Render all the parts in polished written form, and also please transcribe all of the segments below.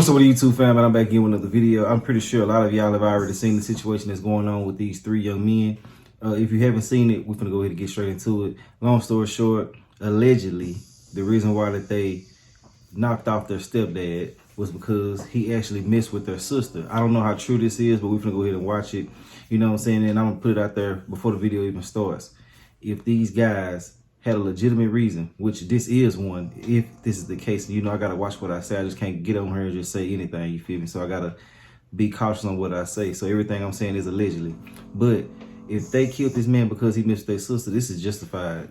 What's up with YouTube fam, and I'm back again with another video. I'm pretty sure a lot of y'all have already seen the situation that's going on with these three young men. If you haven't seen it, we're gonna go ahead and get straight into it. Long story short, allegedly, the reason why that they knocked off their stepdad was because he actually messed with their sister. I don't know how true this is, but we're gonna go ahead and watch it. You know what I'm saying? And I'm gonna put it out there before the video even starts. If these guys had a legitimate reason, which this is one, if this is the case, you know, I gotta watch what I say. I just can't get on here and just say anything, you feel me? So I gotta be cautious on what I say. So everything I'm saying is allegedly. But if they killed this man because he missed their sister, this is justified.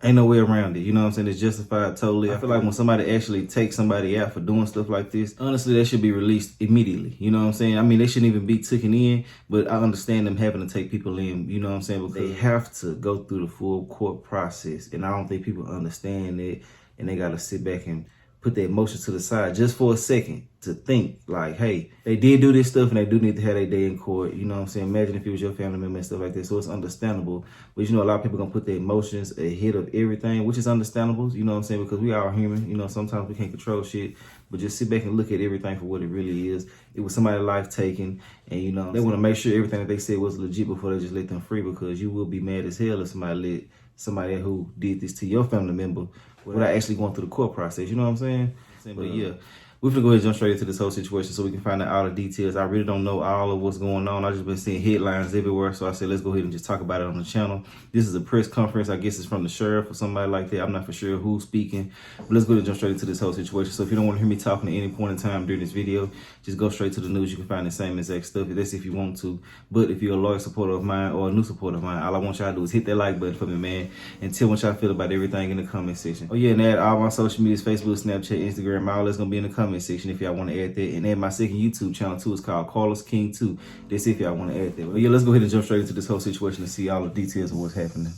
Ain't no way around it. You know what I'm saying? It's justified totally. I feel like when somebody actually takes somebody out for doing stuff like this, honestly, they should be released immediately. You know what I'm saying? I mean, they shouldn't even be taken in, but I understand them having to take people in, you know what I'm saying? Because they have to go through the full court process. And I don't think people understand it. And they got to sit back and put their emotions to the side just for a second to think like, hey, they did do this stuff and they do need to have their day in court. You know what I'm saying? Imagine if it was your family member and stuff like that. So it's understandable. But you know, a lot of people gonna put their emotions ahead of everything, which is understandable. You know what I'm saying? Because we are human. You know, sometimes we can't control shit. But just sit back and look at everything for what it really is. It was somebody's life taken. And you know, they want to make sure everything that they said was legit before they just let them free, because you will be mad as hell if somebody let somebody who did this to your family member without actually going through the court process. You know what I'm saying? But yeah, we're gonna go ahead and jump straight into this whole situation so we can find out all the details. I really don't know all of what's going on. I've just been seeing headlines everywhere. So I said, let's go ahead and just talk about it on the channel. This is a press conference. I guess it's from the sheriff or somebody like that. I'm not for sure who's speaking. But let's go ahead and jump straight into this whole situation. So if you don't want to hear me talking at any point in time during this video, just go straight to the news. You can find the same exact stuff. That's if you want to. But if you're a loyal supporter of mine or a new supporter of mine, all I want y'all to do is hit that like button for me, man. And tell what y'all feel about everything in the comment section. Oh yeah, and add all my social medias, Facebook, Snapchat, Instagram, all that's gonna be in the comment section if y'all want to add that. And add my second YouTube channel too. It's called K-lllng 2. That's if y'all want to add that. But yeah, let's go ahead and jump straight into this whole situation and see all the details of what's happening.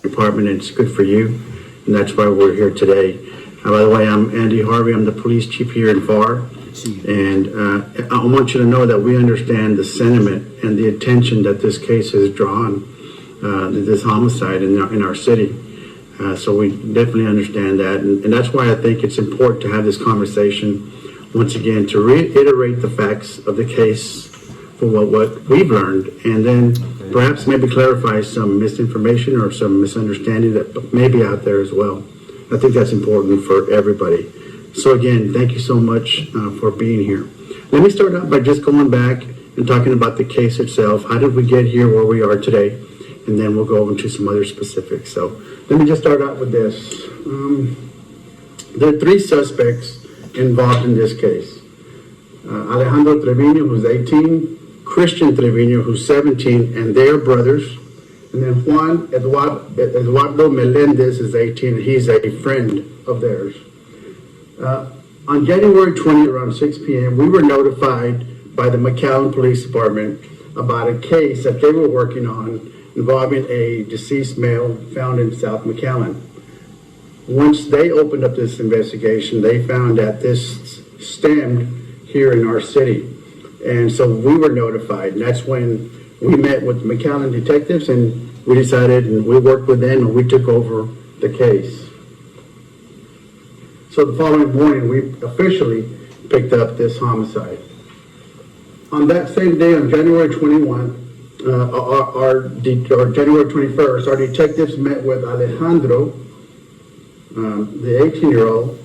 Department, it's good for you, and that's why we're here today. By the way, I'm Andy Harvey. I'm the police chief here in Pharr, and I want you to know that we understand the sentiment and the attention that this case has drawn, this homicide in our city. So we definitely understand that, and that's why I think it's important to have this conversation once again, to reiterate the facts of the case for what we've learned, and then perhaps maybe clarify some misinformation or some misunderstanding that may be out there as well. I think that's important for everybody. So again, thank you so much for being here. Let me start out by just going back and talking about the case itself. How did we get here where we are today? And then we'll go into some other specifics. So let me just start out with this. There are three suspects involved in this case. Alejandro Trevino, who's 18, Christian Trevino, who's 17, and their brothers. And then Juan Eduardo Melendez is 18, and he's a friend of theirs. On January 20, around 6 p.m., we were notified by the McAllen Police Department about a case that they were working on involving a deceased male found in South McAllen. Once they opened up this investigation, they found that this stemmed here in our city. And so we were notified, and that's when we met with the McAllen detectives, and we decided, and we worked with them, and we took over the case. So the following morning, we officially picked up this homicide. On that same day, on January 21, or January 21st, our detectives met with Alejandro, the 18-year-old,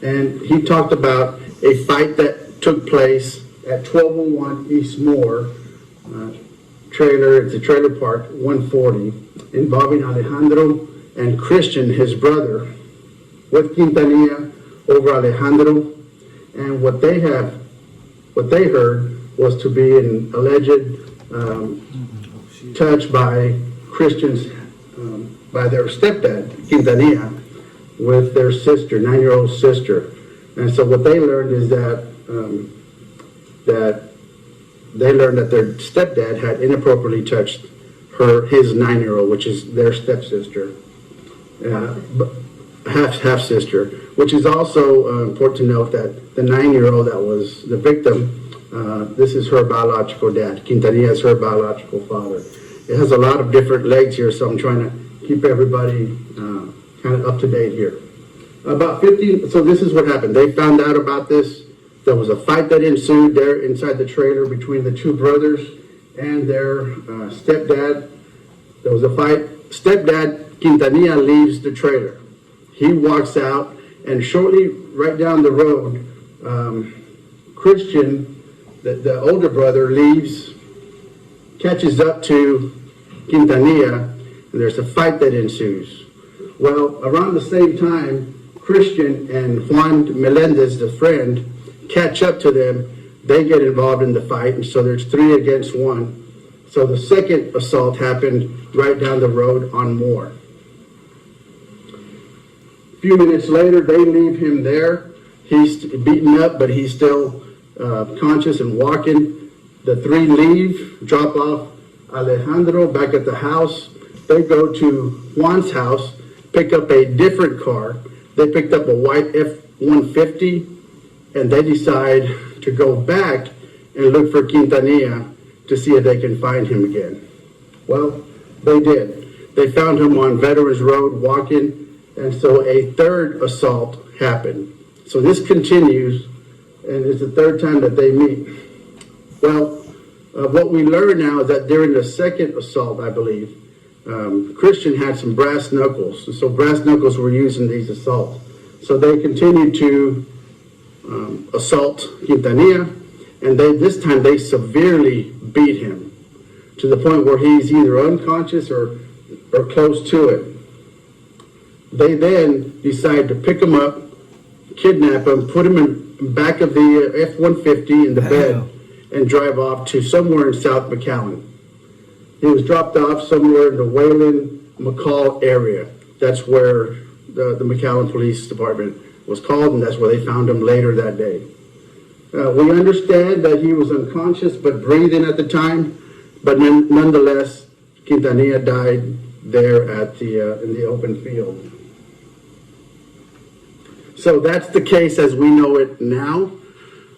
and he talked about a fight that took place at 1201 East Moore it's a trailer park, 140, involving Alejandro and Christian, his brother, with Quintanilla over Alejandro, and what they heard was to be an alleged touch by Christian's by their stepdad, Quintanilla, with their sister, 9-year-old sister. And so what they learned is that they learned that their stepdad had inappropriately touched his 9-year-old, which is their stepsister, half sister, which is also important to note that the 9-year-old that was the victim, this is her biological dad. Quintanilla is her biological father. It has a lot of different legs here, so I'm trying to keep everybody kind of up to date here. About 15, so this is what happened. They found out about this There was a fight that ensued there inside the trailer between the two brothers and their stepdad. There was a fight. Stepdad Quintanilla leaves the trailer. He walks out, and shortly right down the road, Christian, the older brother, leaves, catches up to Quintanilla, and there's a fight that ensues. Well, around the same time, Christian and Juan Melendez, the friend, catch up to them. They get involved in the fight, and so there's 3 against 1. So the second assault happened right down the road on Moore. A few minutes later, they leave him there. He's beaten up, but he's still conscious and walking. The 3 leave, drop off Alejandro back at the house. They go to Juan's house, pick up a different car. They picked up a white F-150, and they decide to go back and look for Quintanilla to see if they can find him again. Well, they did. They found him on Veterans Road walking, and so a third assault happened. So this continues, and it's the third time that they meet. Well, what we learn now is that during the second assault, I believe, Christian had some brass knuckles. So brass knuckles were used in these assaults. So they continued to assault Quintanilla, and this time they severely beat him to the point where he's either unconscious or close to it. They then decide to pick him up, kidnap him, put him in back of the F-150 in the bed, and drive off to somewhere in South McAllen. He was dropped off somewhere in the Wayland-McCall area. That's where the McAllen Police Department was called, and that's where they found him later that day. We understand that he was unconscious but breathing at the time, but nonetheless, Quintanilla died there at in the open field. So that's the case as we know it now,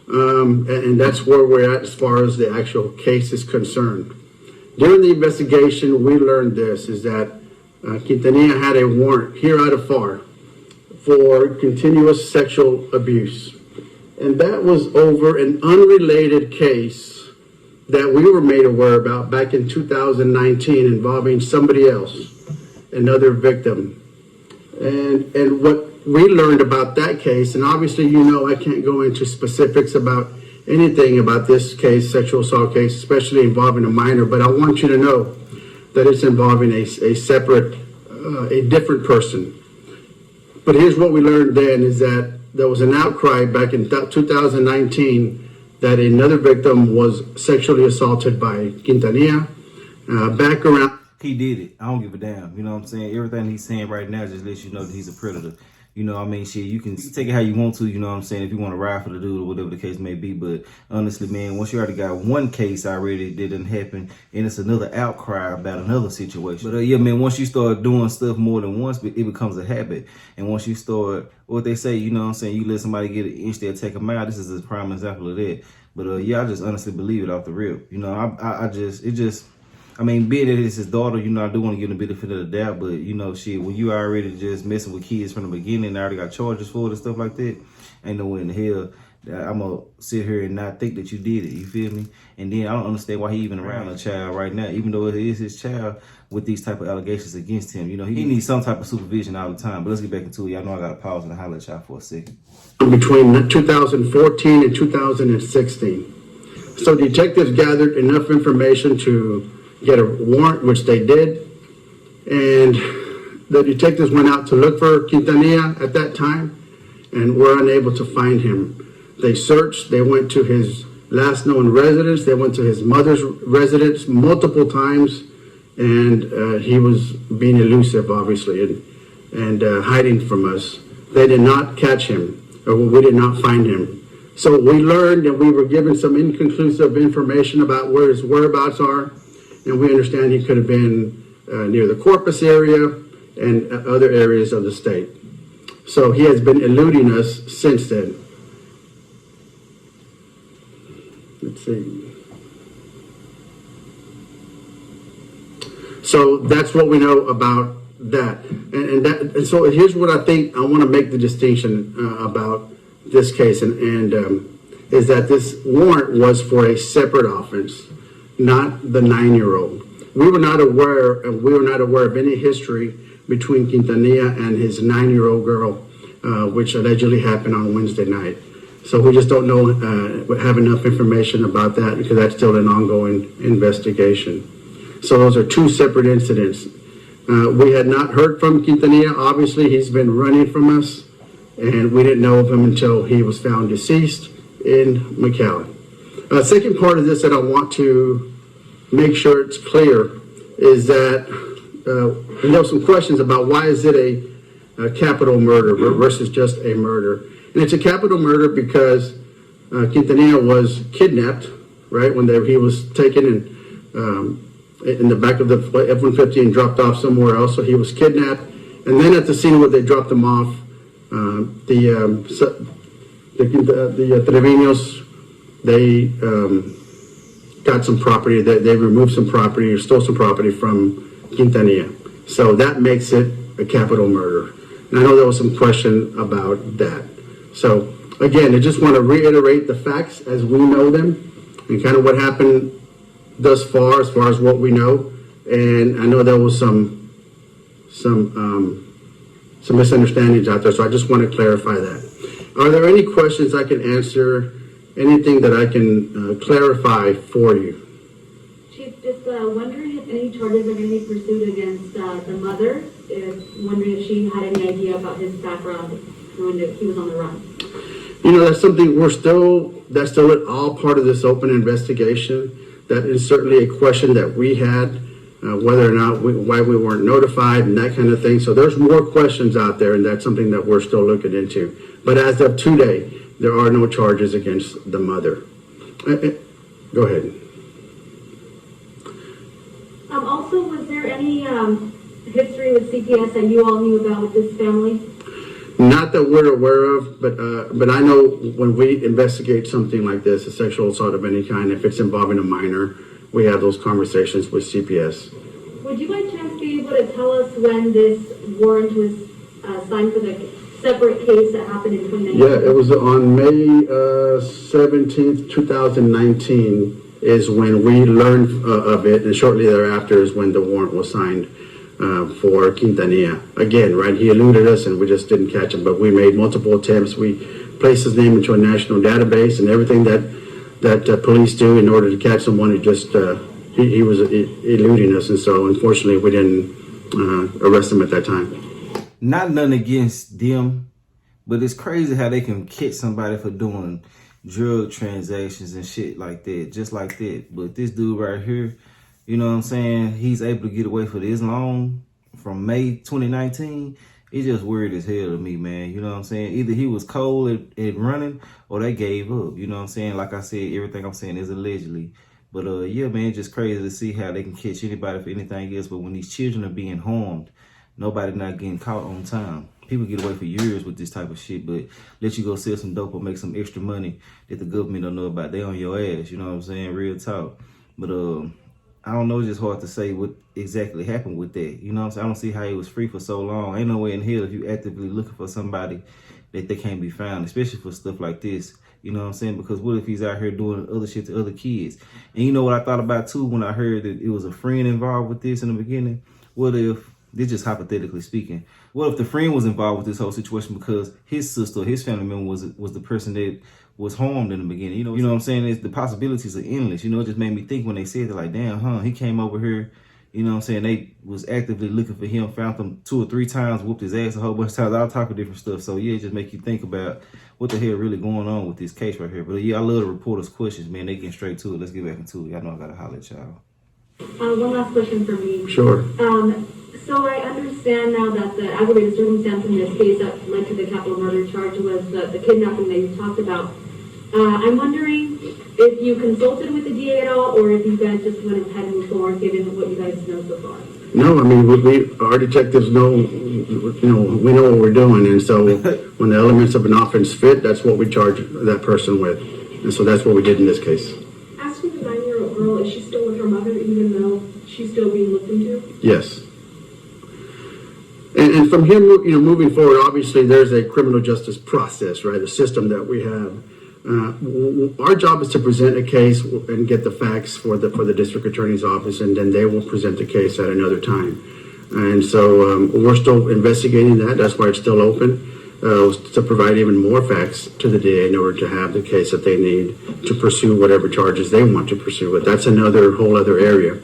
and that's where we're at as far as the actual case is concerned. During the investigation, we learned this, is that Quintanilla had a warrant here out of Pharr for continuous sexual abuse. And that was over an unrelated case that we were made aware about back in 2019 involving somebody else, another victim. And what we learned about that case, and obviously, you know, I can't go into specifics about anything about this case, sexual assault case, especially involving a minor, but I want you to know that it's involving a separate, a different person. But here's what we learned then, is that there was an outcry back in 2019 that another victim was sexually assaulted by Quintanilla. Back around... He did it. I don't give a damn. You know what I'm saying? Everything he's saying right now just lets you know that he's a predator. You know, I mean, shit, you can take it how you want to, you know what I'm saying, if you want to ride for the dude or whatever the case may be. But honestly, man, once you already got one case already that didn't happen, and it's another outcry about another situation. But yeah, man, once you start doing stuff more than once, it becomes a habit. And once you start, what they say, you know what I'm saying, you let somebody get an inch, they'll take them out. This is a prime example of that. But yeah, I just honestly believe it off the rip. You know, I mean, being that it's his daughter, you know, I do want to give him the benefit of the doubt, but, you know, shit, when you already just messing with kids from the beginning and I already got charges for it and stuff like that, ain't no way in the hell that I'm going to sit here and not think that you did it, you feel me? And then I don't understand why he even around a child right now, even though it is his child, with these type of allegations against him. You know, he needs some type of supervision all the time. But let's get back into it. Y'all know I got to pause and holler at y'all for a second. Between 2014 and 2016. So detectives gathered enough information to get a warrant, which they did, and the detectives went out to look for Quintanilla at that time and were unable to find him. They searched, they went to his last known residence, they went to his mother's residence multiple times, and he was being elusive, obviously, and hiding from us. They did not catch him, or we did not find him. So we learned, and we were given some inconclusive information about where his whereabouts are. And we understand he could have been near the Corpus area and other areas of the state. So he has been eluding us since then. Let's see. So that's what we know about that. And so here's what I think I want to make the distinction about this case. And is that this warrant was for a separate offense, not the 9-year-old. We were not aware of any history between Quintanilla and his 9-year-old girl, which allegedly happened on Wednesday night. So we just don't know, have enough information about that because that's still an ongoing investigation. So those are two separate incidents. We had not heard from Quintanilla. Obviously, he's been running from us, and we didn't know of him until he was found deceased in McAllen. Second part of this that I want to make sure it's clear is that there were some questions about why is it a capital murder versus just a murder. And it's a capital murder because Quintanilla was kidnapped, right, when he was taken in the back of the F-150 and dropped off somewhere else. So he was kidnapped. And then at the scene where they dropped him off, the Treviños, they got some property, they removed some property or stole some property from Quintanilla. So that makes it a capital murder. And I know there was some question about that. So again, I just want to reiterate the facts as we know them and kind of what happened thus far as what we know. And I know there was some misunderstandings out there, so I just want to clarify that. Are there any questions I can answer? Anything that I can clarify for you? Chief, just wondering if any charges are going to be pursued against the mother. Wondering if she had any idea about his background when he was on the run. You know, that's something that's still all part of this open investigation. That is certainly a question that we had, whether or not why we weren't notified and that kind of thing. So there's more questions out there, and that's something that we're still looking into. But as of today, there are no charges against the mother. Go ahead. Also, was there any history with CPS that you all knew about with this family? Not that we're aware of, but I know when we investigate something like this, a sexual assault of any kind, if it's involving a minor, we have those conversations with CPS. Would you by chance be able to tell us when this warrant was signed for the separate case that happened in 2019? Yeah, it was on May 17th, 2019 is when we learned of it, and shortly thereafter is when the warrant was signed for Quintanilla. Again, right, he eluded us and we just didn't catch him, but we made multiple attempts. We placed his name into a national database and everything that police do in order to catch someone who just, he was eluding us, and so unfortunately we didn't arrest him at that time. Not nothing against them, but it's crazy how they can catch somebody for doing drug transactions and shit like that, just like that. But this dude right here, you know what I'm saying, he's able to get away for this long from May 2019. It's just weird as hell to me, man. You know what I'm saying? Either he was cold at running or they gave up. You know what I'm saying? Like I said, everything I'm saying is allegedly. But yeah, man, it's just crazy to see how they can catch anybody for anything else. But when these children are being harmed, nobody not getting caught on time. People get away for years with this type of shit, but let you go sell some dope or make some extra money that the government don't know about. They on your ass, you know what I'm saying? Real talk. But I don't know, it's just hard to say what exactly happened with that. You know what I'm saying? I don't see how he was free for so long. Ain't no way in hell if you actively looking for somebody that they can't be found, especially for stuff like this. You know what I'm saying? Because what if he's out here doing other shit to other kids? And you know what I thought about too when I heard that it was a friend involved with this in the beginning? What if, this just hypothetically speaking, what if the friend was involved with this whole situation because his sister, his family member was the person that was harmed in the beginning? You know what I'm saying? It's, the possibilities are endless. You know, it just made me think when they said it, like, damn, he came over here, you know what I'm saying? They was actively looking for him, found him 2 or 3 times, whooped his ass a whole bunch of times, all type of different stuff. So yeah, it just make you think about what the hell really going on with this case right here. But yeah, I love the reporters' questions, man. They get straight to it. Let's get back into it. Y'all know I gotta holler at y'all. One last question for me. Sure. So I understand now that the aggravated circumstance in this case that led to the capital murder charge was the kidnapping that you talked about. I'm wondering if you consulted with the DA at all, or if you guys just went ahead and moved forward, given what you guys know so far. No, I mean, our detectives know, we know what we're doing, and so when the elements of an offense fit, that's what we charge that person with, and so that's what we did in this case. As for the 9-year-old girl, is she still with her mother, even though she's still being looked into? Yes. And from here, moving forward, obviously there's a criminal justice process, right? A system that we have Our job is to present a case and get the facts for the district attorney's office, and then they will present the case at another time. And so we're still investigating that. That's why it's still open, to provide even more facts to the DA in order to have the case that they need to pursue whatever charges they want to pursue. But that's another whole other area.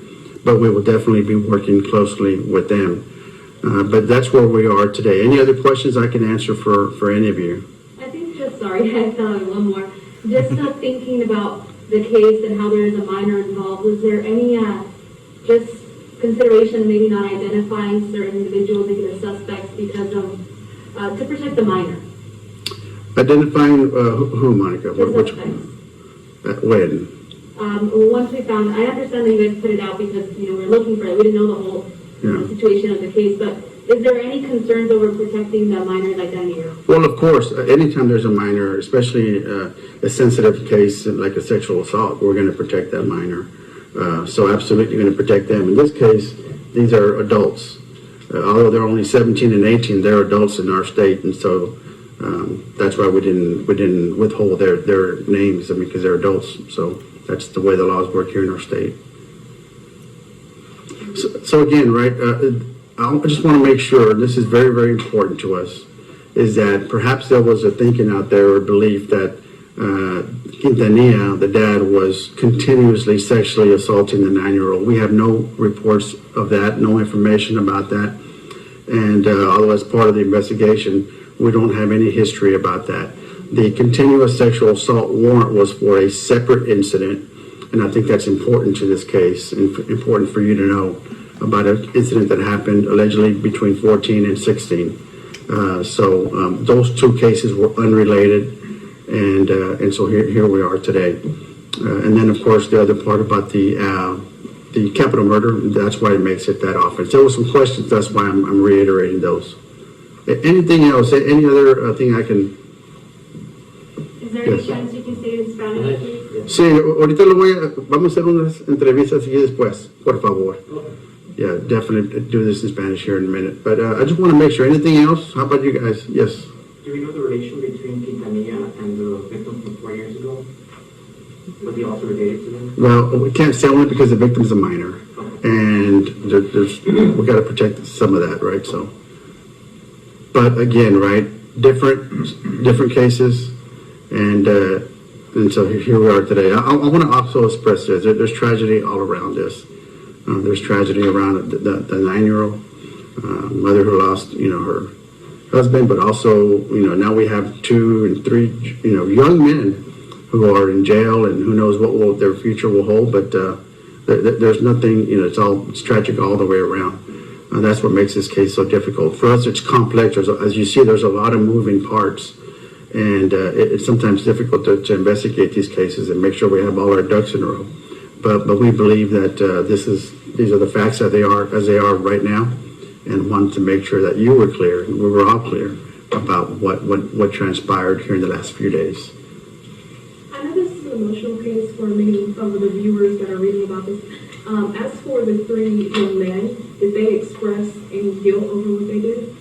But we will definitely be working closely with them. But that's where we are today. Any other questions I can answer for any of you? I think sorry, I still have one more. Just thinking about the case and how there is a minor involved, was there any just consideration maybe not identifying certain individuals, maybe the suspects, because of to protect the minor? Identifying who, Monica? The Which suspects. when? Well, once we found, I understand that you guys put it out because we're looking for it. We didn't know the whole situation of the case, but is there any concerns over protecting the minor's identity? Well, of course, anytime there's a minor, especially a sensitive case like a sexual assault, we're going to protect that minor. So absolutely going to protect them. In this case, these are adults. Although they're only 17 and 18, they're adults in our state, and so that's why we didn't withhold their names. I mean, because they're adults. So that's the way the laws work here in our state. So again, right? I just want to make sure, this is very, very important to us, is that perhaps there was a thinking out there or belief that Quintanilla, the dad, was continuously sexually assaulting the 9-year-old. We have no reports of that, no information about that. And although as part of the investigation, we don't have any history about that. The continuous sexual assault warrant was for a separate incident, and I think that's important to this case, and important for you to know about an incident that happened allegedly between 14 and 16. So those two cases were unrelated, and so here we are today. And then, of course, the other part about the capital murder, that's why it makes it that offense. There were some questions, that's why I'm reiterating those. Anything else? Any other thing I can... Is there any chance you can say it in Spanish, please? Sí, ahorita vamos a hacer unas entrevistas y después, por favor. Yeah, definitely do this in Spanish here in a minute. But I just want to make sure. Anything else? How about you guys? Yes. Do we know the relation between Quintanilla and the victim from 4 years ago? Was he also related to them? Well, we can't say only because the victim's a minor, and we got to protect some of that, right? So, but again, right, different cases, and so here we are today. I want to also express this. There's tragedy all around this. There's tragedy around the 9-year-old mother who lost, her husband, but also, now we have 2 and 3, young men who are in jail, and who knows what their future will hold. But there's nothing, it's tragic all the way around. And that's what makes this case so difficult. For us, it's complex. As you see, there's a lot of moving parts, and it's sometimes difficult to investigate these cases and make sure we have all our ducks in a row. But we believe that these are the facts as they are right now, and wanted to make sure that you were clear, and we were all clear about what transpired here in the last few days. I know this is an emotional case for many of the viewers that are reading about this. As for the 3 young men, did they express any guilt over what they did?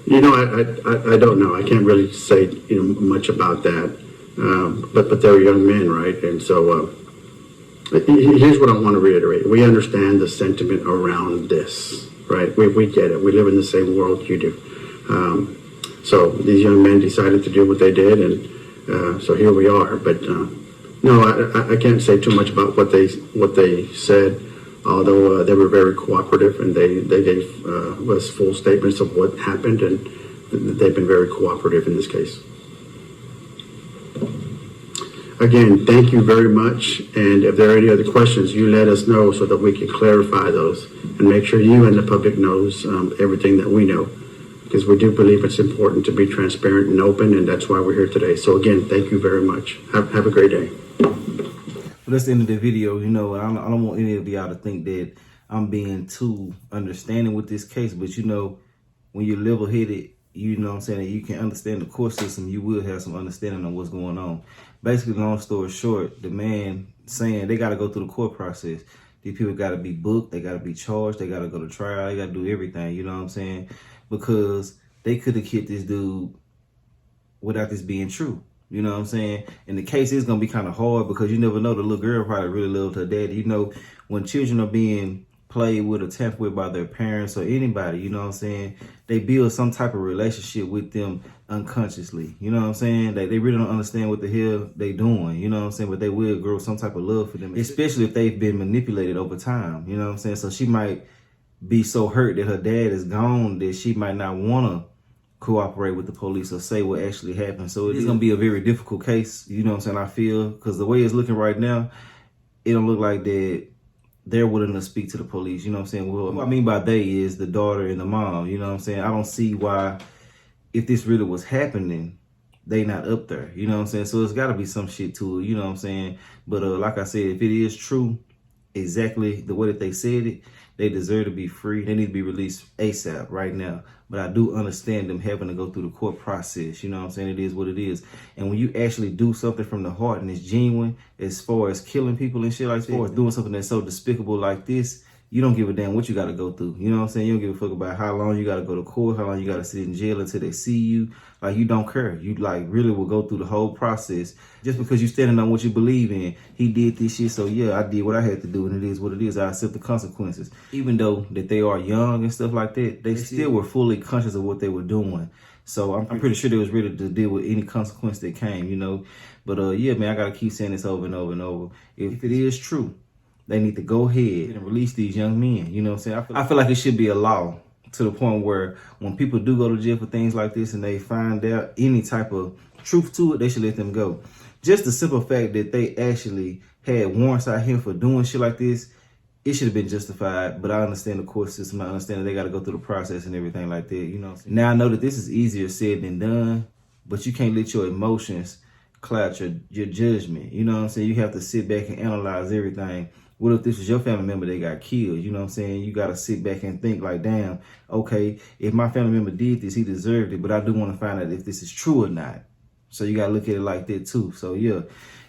I don't know. I can't really say much about that. But they're young men, right? And so here's what I want to reiterate. We understand the sentiment around this, right? We get it. We live in the same world you do. So these young men decided to do what they did, and so here we are. But no, I can't say too much about what they said. Although they were very cooperative, and they gave us full statements of what happened, and they've been very cooperative in this case. Again, thank you very much, and if there are any other questions, you let us know so that we can clarify those and make sure you and the public knows everything that we know, because we do believe it's important to be transparent and open, and that's why we're here today. So again, thank you very much. Have a great day. But that's the end of the video. I don't want any of y'all to think that I'm being too understanding with this case, but when you're level-headed, you know what I'm saying, that you can understand the court system, you will have some understanding of what's going on. Basically, long story short, the man saying they got to go through the court process. These people got to be booked, they got to be charged, they got to go to trial, they got to do everything, you know what I'm saying? Because they could have killed this dude without this being true. You know what I'm saying? And the case is gonna be kind of hard because you never know, the little girl probably really loved her daddy. You know, when children are being played with or tampered with by their parents or anybody, you know what I'm saying, they build some type of relationship with them unconsciously. You know what I'm saying? They really don't understand what the hell they doing, you know what I'm saying? But they will grow some type of love for them, especially if they've been manipulated over time, you know what I'm saying? So she might be so hurt that her dad is gone that she might not want to cooperate with the police or say what actually happened. So it's going to be a very difficult case, you know what I'm saying, I feel, because the way it's looking right now, it don't look like that they're willing to speak to the police, you know what I'm saying? Well, what I mean by they is the daughter and the mom, you know what I'm saying? I don't see why, if this really was happening, they not up there, you know what I'm saying? So it's got to be some shit to it, you know what I'm saying? But like I said, if it is true, exactly the way that they said it, they deserve to be free. They need to be released ASAP right now. But I do understand them having to go through the court process. You know what I'm saying? It is what it is. And when you actually do something from the heart and it's genuine, as far as killing people and shit like that, as far as doing something that's so despicable like this, you don't give a damn what you got to go through. You know what I'm saying? You don't give a fuck about how long you got to go to court, how long you got to sit in jail until they see you. Like, you don't care. You, like, really will go through the whole process just because you standing on what you believe in. He did this shit, so yeah, I did what I had to do, and it is what it is. I accept the consequences. Even though that they are young and stuff like that, they still were fully conscious of what they were doing. So I'm pretty sure they was ready to deal with any consequence that came, you know. But yeah, man, I got to keep saying this over and over and over. If it is true, they need to go ahead and release these young men. You know what I'm saying? I feel like it should be a law to the point where when people do go to jail for things like this and they find out any type of truth to it, they should let them go. Just the simple fact that they actually had warrants out here for doing shit like this, it should have been justified. But I understand the court system. I understand that they got to go through the process and everything like that. You know, now I know that this is easier said than done, but you can't let your emotions cloud your judgment. You know what I'm saying? You have to sit back and analyze everything. What if this was your family member that got killed? You know what I'm saying? You got to sit back and think like, damn, okay, if my family member did this, he deserved it. But I do want to find out if this is true or not. So you got to look at it like that too. So yeah,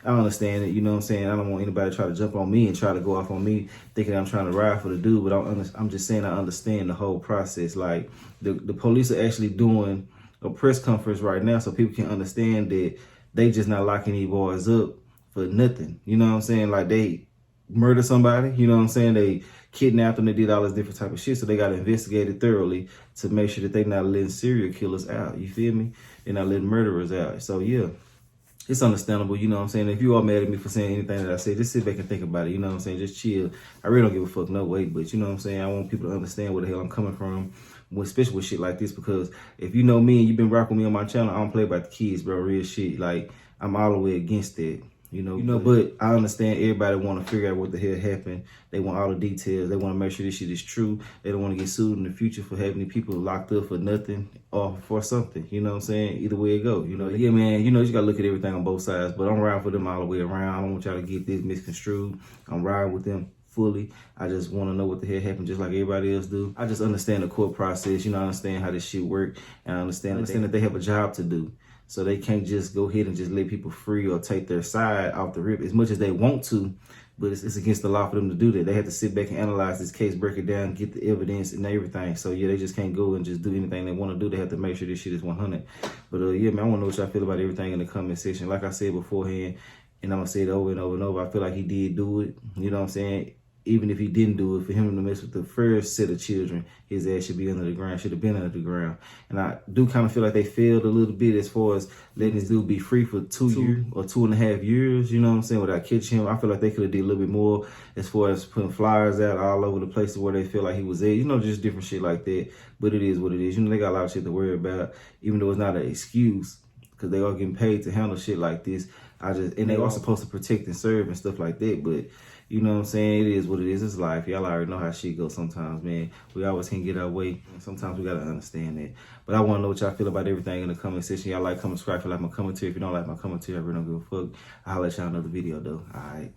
I understand it. You know what I'm saying? I don't want anybody to try to jump on me and try to go off on me thinking I'm trying to ride for the dude. But I'm just saying I understand the whole process. Like the police are actually doing a press conference right now so people can understand that they just not locking these boys up for nothing. You know what I'm saying? Like they murder somebody, you know what I'm saying? They kidnapped them, they did all this different type of shit, so they got to investigate it thoroughly to make sure that they not letting serial killers out, you feel me? They're not letting murderers out. So yeah, it's understandable, you know what I'm saying? If you all mad at me for saying anything that I said, just sit back and think about it, you know what I'm saying? Just chill. I really don't give a fuck no way, but you know what I'm saying? I want people to understand where the hell I'm coming from, especially with shit like this, because if you know me and you've been rocking me on my channel, I don't play about the kids, bro, real shit. Like, I'm all the way against it. You know, but I understand everybody want to figure out what the hell happened. They want all the details. They want to make sure this shit is true. They don't want to get sued in the future for having people locked up for nothing or for something. You know what I'm saying? Either way it go. You know, yeah, man, you know, you just got to look at everything on both sides. But I'm riding for them all the way around. I don't want y'all to get this misconstrued. I'm riding with them fully. I just want to know what the hell happened just like everybody else do. I just understand the court process. You know, I understand how this shit work. And I understand that they have a job to do. So they can't just go ahead and just let people free or take their side off the rip as much as they want to, but it's against the law for them to do that. They have to sit back and analyze this case, break it down, get the evidence and everything. So yeah, they just can't go and just do anything they want to do. They have to make sure this shit is 100. But yeah, man, I want to know what y'all feel about everything in the comment section. Like I said beforehand, and I'm going to say it over and over and over, I feel like he did do it. You know what I'm saying? Even if he didn't do it, for him to mess with the first set of children, his ass should be under the ground, should have been under the ground. And I do kind of feel like they failed a little bit as far as letting this dude be free for 2 years or 2.5 years, you know what I'm saying, without catching him. I feel like they could have did a little bit more as far as putting flyers out all over the places where they feel like he was at, you know, just different shit like that. But it is what it is. You know, they got a lot of shit to worry about, even though it's not an excuse, because they are getting paid to handle shit like this. And they are supposed to protect and serve and stuff like that, but you know what I'm saying? It is what it is. It's life. Y'all already know how shit goes sometimes, man. We always can't get our way. Sometimes we got to understand that. But I want to know what y'all feel about everything in the comment section. Y'all like, comment, subscribe if you like my commentary. If you don't like my commentary, I really don't give a fuck. I'll let y'all know the video, though. All right.